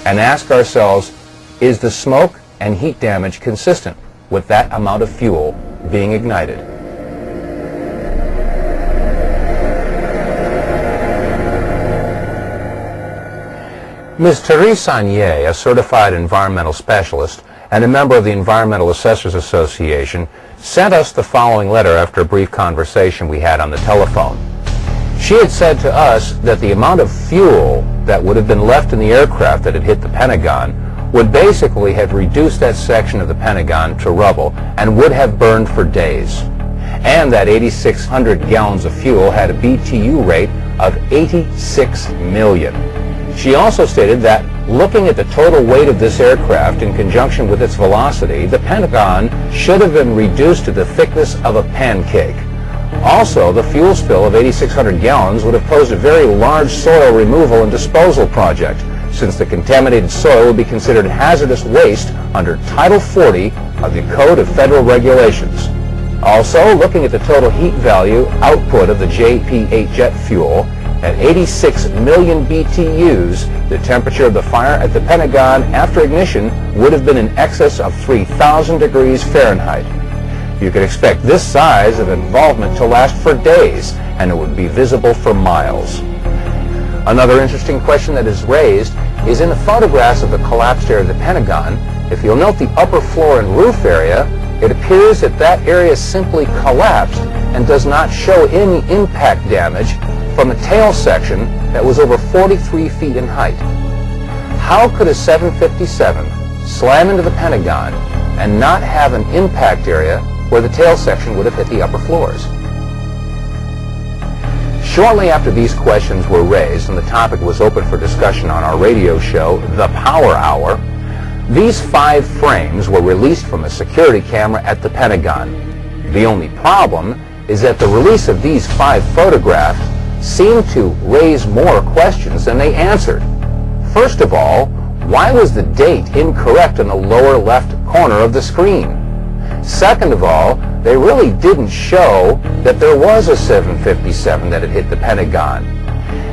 and ask ourselves, is the smoke and heat damage consistent with that amount of fuel being ignited? Ms. Therese Sagnier, a certified environmental specialist and a member of the Environmental Assessors Association, sent us the following letter after a brief conversation we had on the telephone. She had said to us that the amount of fuel that would have been left in the aircraft that had hit the Pentagon would basically have reduced that section of the Pentagon to rubble and would have burned for days. And that 8,600 gallons of fuel had a BTU rate of 86 million. She also stated that looking at the total weight of this aircraft in conjunction with its velocity, the Pentagon should have been reduced to the thickness of a pancake. Also, the fuel spill of 8,600 gallons would have posed a very large soil removal and disposal project, since the contaminated soil would be considered hazardous waste under Title 40 of the Code of Federal Regulations. Also, looking at the total heat value output of the JP-8 jet fuel, at 86 million BTUs, the temperature of the fire at the Pentagon after ignition would have been in excess of 3,000 degrees Fahrenheit. You could expect this size of involvement to last for days, and it would be visible for miles. Another interesting question that is raised is in the photographs of the collapsed area of the Pentagon. If you'll note the upper floor and roof area, it appears that that area simply collapsed and does not show any impact damage from a tail section that was over 43 feet in height. How could a 757 slam into the Pentagon and not have an impact area where the tail section would have hit the upper floors? Shortly after these questions were raised and the topic was open for discussion on our radio show, The Power Hour, these 5 frames were released from a security camera at the Pentagon. The only problem is that the release of these 5 photographs seemed to raise more questions than they answered. First of all, why was the date incorrect in the lower left corner of the screen? Second of all, they really didn't show that there was a 757 that had hit the Pentagon.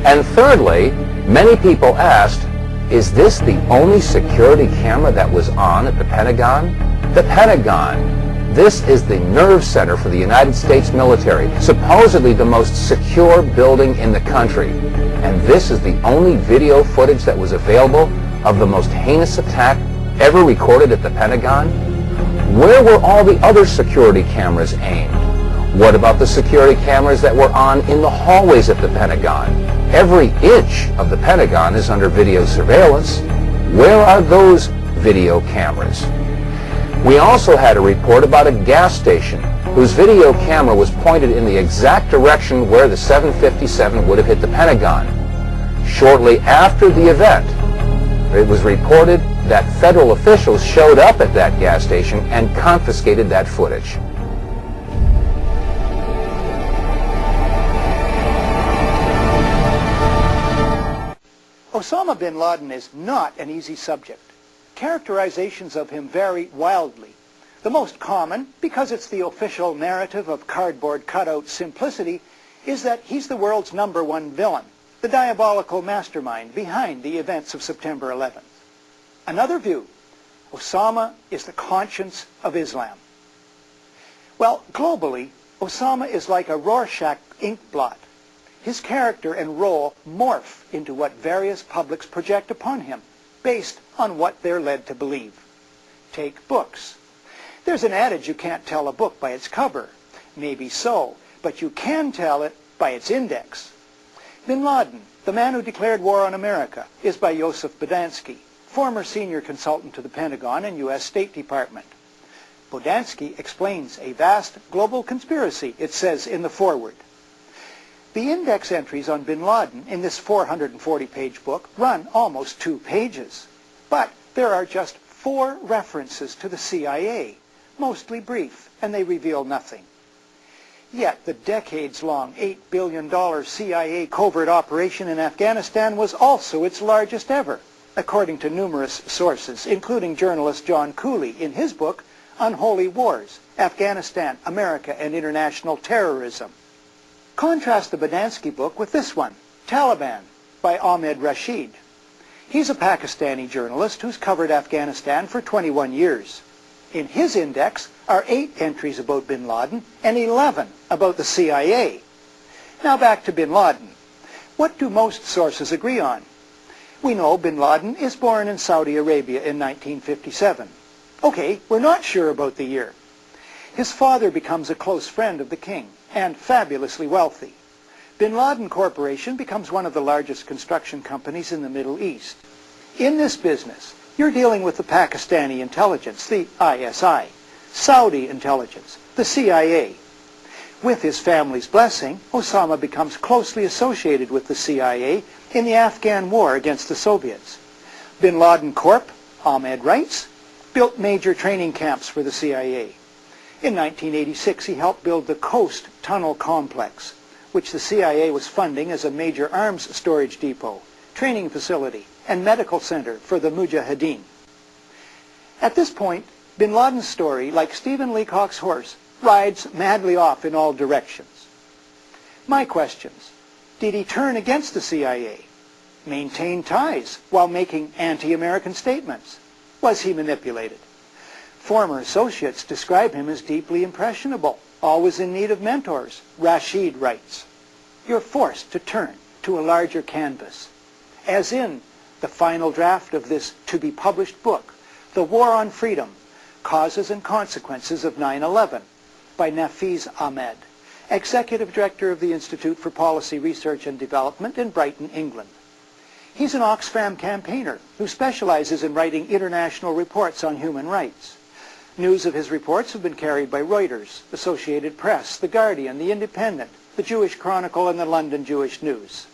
And thirdly, many people asked, is this the only security camera that was on at the Pentagon? The Pentagon. This is the nerve center for the United States military, supposedly the most secure building in the country. And this is the only video footage that was available of the most heinous attack ever recorded at the Pentagon? Where were all the other security cameras aimed? What about the security cameras that were on in the hallways at the Pentagon? Every inch of the Pentagon is under video surveillance. Where are those video cameras? We also had a report about a gas station whose video camera was pointed in the exact direction where the 757 would have hit the Pentagon. Shortly after the event, it was reported that federal officials showed up at that gas station and confiscated that footage. Osama bin Laden is not an easy subject. Characterizations of him vary wildly. The most common, because it's the official narrative of cardboard cutout simplicity, is that he's the world's #1 villain, the diabolical mastermind behind the events of September 11th. Another view, Osama is the conscience of Islam. Well, globally, Osama is like a Rorschach ink blot. His character and role morph into what various publics project upon him, based on what they're led to believe. Take books. There's an adage you can't tell a book by its cover. Maybe so, but you can tell it by its index. Bin Laden, the man who declared war on America, is by Joseph Bodansky, former senior consultant to the Pentagon and U.S. State Department. Bodansky explains a vast global conspiracy, it says in the foreword. The index entries on bin Laden in this 440-page book run almost 2 pages. But there are just 4 references to the CIA, mostly brief, and they reveal nothing. Yet the decades-long $8 billion CIA covert operation in Afghanistan was also its largest ever, according to numerous sources, including journalist John Cooley in his book, Unholy Wars, Afghanistan, America, and International Terrorism. Contrast the Bodansky book with this one, Taliban, by Ahmed Rashid. He's a Pakistani journalist who's covered Afghanistan for 21 years. In his index are 8 entries about bin Laden and 11 about the CIA. Now back to bin Laden. What do most sources agree on? We know bin Laden is born in Saudi Arabia in 1957. Okay, we're not sure about the year. His father becomes a close friend of the king and fabulously wealthy. Bin Laden Corporation becomes one of the largest construction companies in the Middle East. In this business, you're dealing with the Pakistani intelligence, the ISI, Saudi intelligence, the CIA. With his family's blessing, Osama becomes closely associated with the CIA in the Afghan war against the Soviets. Bin Laden Corp, Ahmed writes, built major training camps for the CIA. In 1986, he helped build the Coast Tunnel Complex, which the CIA was funding as a major arms storage depot, training facility, and medical center for the Mujahideen. At this point, bin Laden's story, like Stephen Leacock's horse, rides madly off in all directions. My questions: did he turn against the CIA? Maintain ties while making anti-American statements? Was he manipulated? Former associates describe him as deeply impressionable, always in need of mentors. Rashid writes, "You're forced to turn to a larger canvas," as in the final draft of this to-be-published book, The War on Freedom, Causes and Consequences of 9/11, by Nafiz Ahmed, Executive Director of the Institute for Policy Research and Development in Brighton, England. He's an Oxfam campaigner who specializes in writing international reports on human rights. News of his reports have been carried by Reuters, Associated Press, The Guardian, The Independent, The Jewish Chronicle, and the London Jewish News.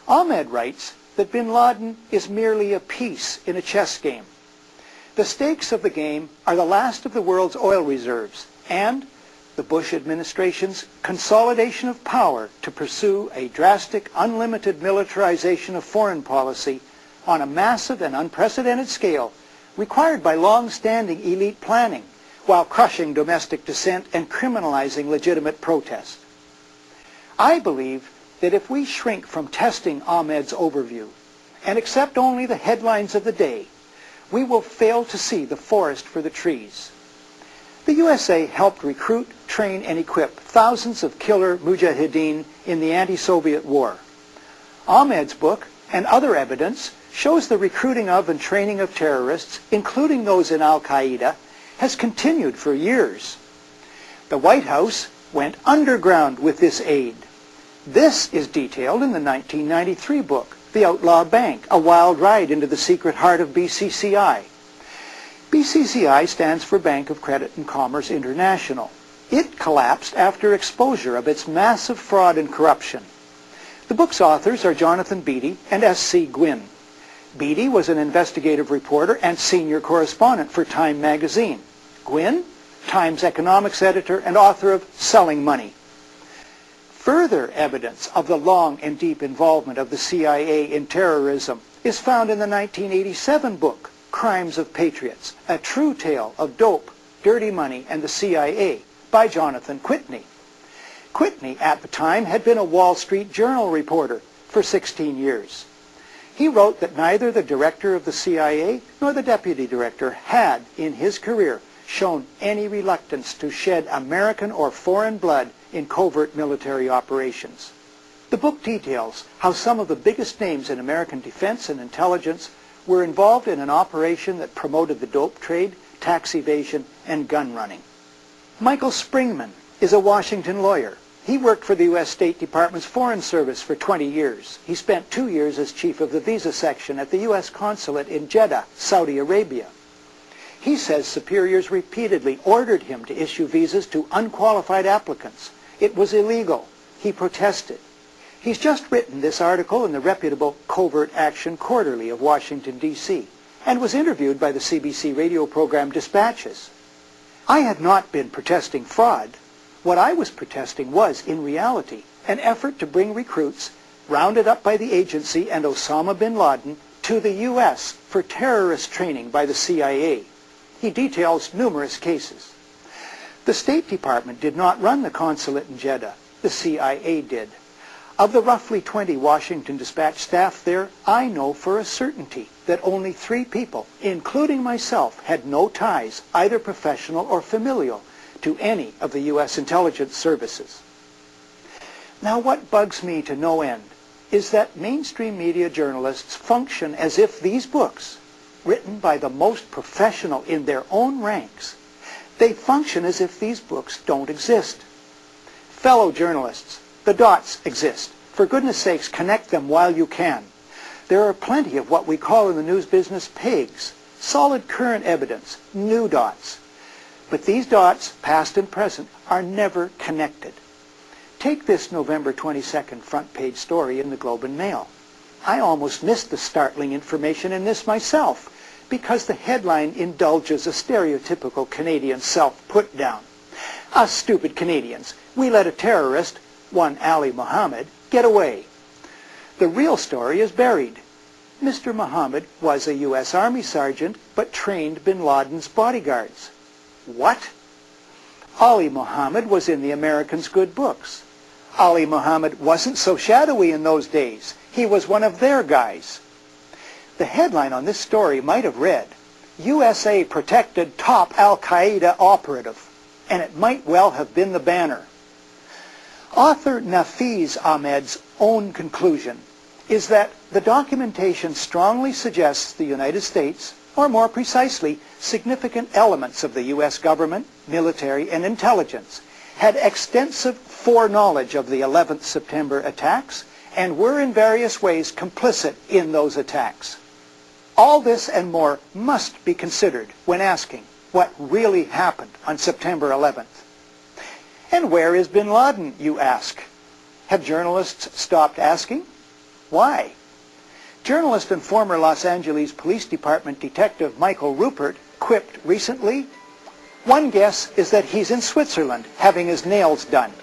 Ahmed writes that bin Laden is merely a piece in a chess game. The stakes of the game are the last of the world's oil reserves and the Bush administration's consolidation of power to pursue a drastic, unlimited militarization of foreign policy on a massive and unprecedented scale required by long-standing elite planning while crushing domestic dissent and criminalizing legitimate protest. I believe that if we shrink from testing Ahmed's overview and accept only the headlines of the day, we will fail to see the forest for the trees. The USA helped recruit, train, and equip thousands of killer mujahideen in the anti-Soviet war. Ahmed's book and other evidence shows the recruiting of and training of terrorists, including those in Al-Qaeda, has continued for years. The White House went underground with this aid. This is detailed in the 1993 book, The Outlaw Bank, A Wild Ride into the Secret Heart of BCCI. BCCI stands for Bank of Credit and Commerce International. It collapsed after exposure of its massive fraud and corruption. The book's authors are Jonathan Beatty and S.C. Gwynne. Beatty was an investigative reporter and senior correspondent for Time magazine. Gwynne, Time's economics editor and author of Selling Money. Further evidence of the long and deep involvement of the CIA in terrorism is found in the 1987 book, Crimes of Patriots, A True Tale of Dope, Dirty Money, and the CIA, by Jonathan Whitney. Whitney, at the time, had been a Wall Street Journal reporter for 16 years. He wrote that neither the director of the CIA nor the deputy director had, in his career, shown any reluctance to shed American or foreign blood in covert military operations. The book details how some of the biggest names in American defense and intelligence were involved in an operation that promoted the dope trade, tax evasion, and gun running. Michael Springman is a Washington lawyer. He worked for the U.S. State Department's Foreign Service for 20 years. He spent 2 years as chief of the visa section at the U.S. consulate in Jeddah, Saudi Arabia. He says superiors repeatedly ordered him to issue visas to unqualified applicants. It was illegal. He protested. He's just written this article in the reputable Covert Action Quarterly of Washington, D.C., and was interviewed by the CBC radio program Dispatches. I had not been protesting fraud. What I was protesting was, in reality, an effort to bring recruits rounded up by the agency and Osama bin Laden to the U.S. for terrorist training by the CIA. He details numerous cases. The State Department did not run the consulate in Jeddah. The CIA did. Of the roughly 20 Washington Dispatch staff there, I know for a certainty that only 3 people, including myself, had no ties, either professional or familial, to any of the U.S. intelligence services. Now, what bugs me to no end is that mainstream media journalists function as if these books, written by the most professional in their own ranks, they function as if these books don't exist. Fellow journalists, the dots exist. For goodness sakes, connect them while you can. There are plenty of what we call in the news business pigs, solid current evidence, new dots. But these dots, past and present, are never connected. Take this November 22nd front page story in the Globe and Mail. I almost missed the startling information in this myself because the headline indulges a stereotypical Canadian self-put-down. Us stupid Canadians, we let a terrorist, one Ali Mohammed, get away. The real story is buried. Mr. Mohammed was a U.S. Army sergeant but trained bin Laden's bodyguards. What? Ali Mohammed was in the Americans' good books. Ali Mohammed wasn't so shadowy in those days. He was one of their guys. The headline on this story might have read, USA protected top Al-Qaeda operative, and it might well have been the banner. Author Nafiz Ahmed's own conclusion is that the documentation strongly suggests the United States, or more precisely, significant elements of the U.S. government, military, and intelligence, had extensive foreknowledge of the 11th September attacks and were in various ways complicit in those attacks. All this and more must be considered when asking what really happened on September 11th. And where is bin Laden, you ask? Have journalists stopped asking? Why? Journalist and former Los Angeles Police Department detective Michael Rupert quipped recently, "One guess is that he's in Switzerland having his nails done."